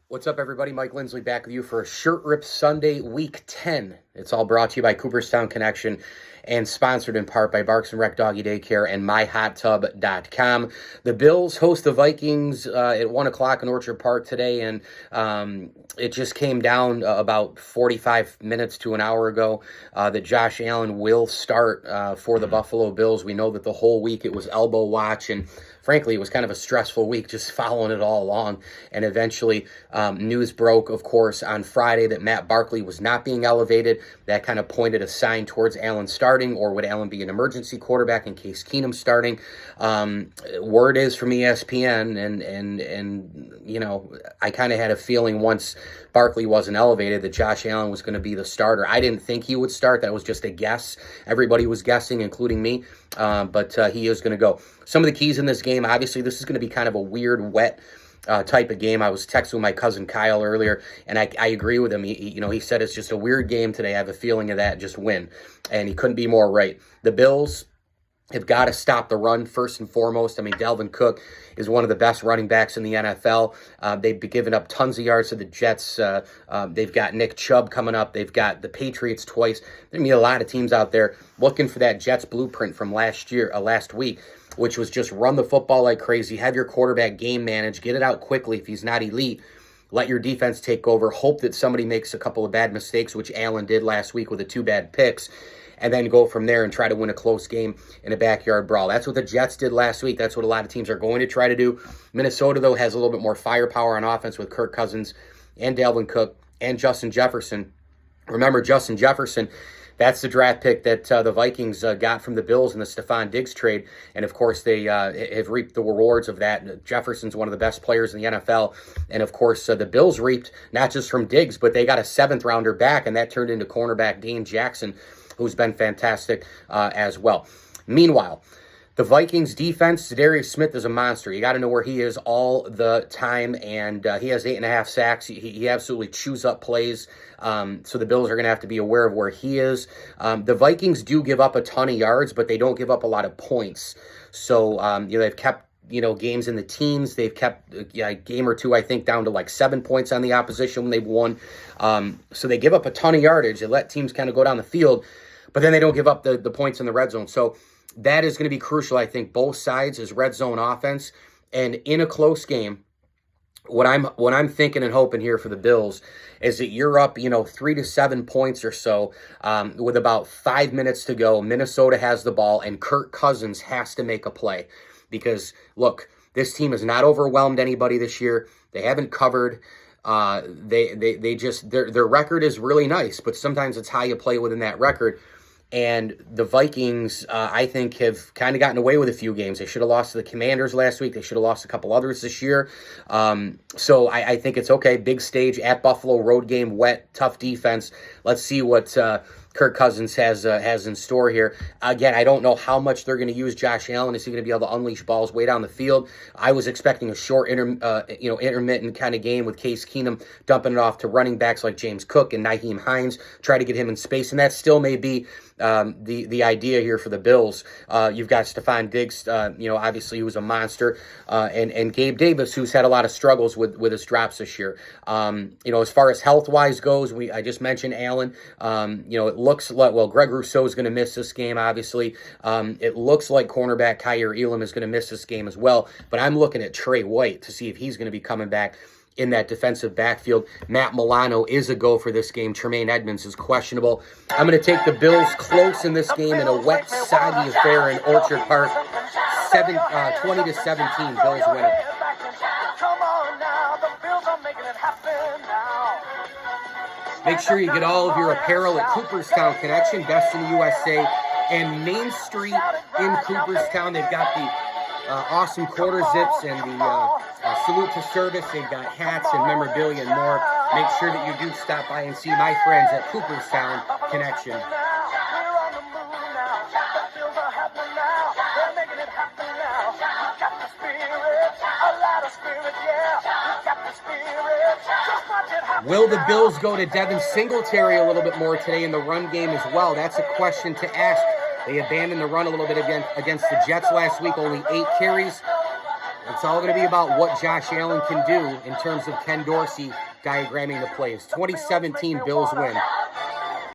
What's up, everybody? Mike Lindsley back with you for a Shirt Rip Sunday, Week 10. It's all brought to you by Cooperstown Connection and sponsored in part by Barks and Rec Doggy Daycare and MyHotTub.com. The Bills host the Vikings at 1 o'clock in Orchard Park today, and it just came down about 45 minutes to an hour ago that Josh Allen will start for the Buffalo Bills. We know that the whole week it was elbow watch, and frankly, it was kind of a stressful week just following it all along. And eventually, news broke, of course, on Friday that Matt Barkley was not being elevated. That kind of pointed a sign towards Allen starting, or would Allen be an emergency quarterback in case Keenum starting? Word is from ESPN, and you know, I kind of had a feeling once Barkley wasn't elevated that Josh Allen was going to be the starter. I didn't think he would start. That was just a guess. Everybody was guessing, including me, but he is going to go. Some of the keys in this game, obviously, this is going to be kind of a weird, wet type of game. I was texting with my cousin Kyle earlier, and I agree with him. He said it's just a weird game today. I have a feeling of that. Just win, and he couldn't be more right. The Bills have got to stop the run first and foremost. I mean, Dalvin Cook is one of the best running backs in the NFL. They've been giving up tons of yards to the Jets. They've got Nick Chubb coming up. They've got the Patriots twice. There's going to be a lot of teams out there looking for that Jets blueprint from last week, which was just run the football like crazy, have your quarterback game manage, get it out quickly if he's not elite, let your defense take over, hope that somebody makes a couple of bad mistakes, which Allen did last week with the 2 bad picks, and then go from there and try to win a close game in a backyard brawl. That's what the Jets did last week. That's what a lot of teams are going to try to do. Minnesota, though, has a little bit more firepower on offense with Kirk Cousins and Dalvin Cook and Justin Jefferson. Remember, Justin Jefferson, that's the draft pick that the Vikings got from the Bills in the Stephon Diggs trade. And, of course, they have reaped the rewards of that. Jefferson's one of the best players in the NFL. And, of course, the Bills reaped not just from Diggs, but they got a 7th-rounder back, and that turned into cornerback Dane Jackson, who's been fantastic as well. Meanwhile, the Vikings defense, Darius Smith is a monster. You got to know where he is all the time, and he has 8.5 sacks. He absolutely chews up plays, so the Bills are going to have to be aware of where he is. The Vikings do give up a ton of yards, but they don't give up a lot of points. So, they've kept games in the teens. They've kept a game or two, I think, down to like 7 points on the opposition when they've won. So they give up a ton of yardage. They let teams kind of go down the field, but then they don't give up the points in the red zone. So that is going to be crucial, I think, both sides is red zone offense. And in a close game, what I'm thinking and hoping here for the Bills is that you're up, 3 to 7 points or so with about 5 minutes to go. Minnesota has the ball, and Kirk Cousins has to make a play. Because, look, this team has not overwhelmed anybody this year. They haven't covered. Their record is really nice, but sometimes it's how you play within that record. And the Vikings, I think, have kind of gotten away with a few games. They should have lost to the Commanders last week. They should have lost a couple others this year. So I think it's okay. Big stage at Buffalo, road game, wet, tough defense. Let's see what Kirk Cousins has in store here. Again, I don't know how much they're going to use Josh Allen. Is he going to be able to unleash balls way down the field? I was expecting a short, intermittent kind of game with Case Keenum dumping it off to running backs like James Cook and Nyheim Hines, try to get him in space, and that still may be the idea here for the Bills. You've got Stephon Diggs, obviously, who's a monster, and Gabe Davis, who's had a lot of struggles with his drops this year. As far as health-wise goes, I just mentioned Allen. It looks like, Greg Rousseau is going to miss this game, obviously. It looks like cornerback Kaiir Elam is going to miss this game as well, but I'm looking at Trey White to see if he's going to be coming back in that defensive backfield. Matt Milano is a go for this game. Tremaine Edmonds is questionable. I'm going to take the Bills close in this game in a wet, soggy affair in Orchard Park. 20 to 17, Bills win it. Make sure you get all of your apparel at Cooperstown Connection, best in the USA, and Main Street in Cooperstown. They've got the awesome quarter zips and the salute to service. They've got hats and memorabilia and more. Make sure that you do stop by and see my friends at Cooperstown Connection. Will the Bills go to Devin Singletary a little bit more today in the run game as well? That's a question to ask. They abandoned the run a little bit against the Jets last week, only 8 carries. It's all going to be about what Josh Allen can do in terms of Ken Dorsey diagramming the plays. 2017 Bills win.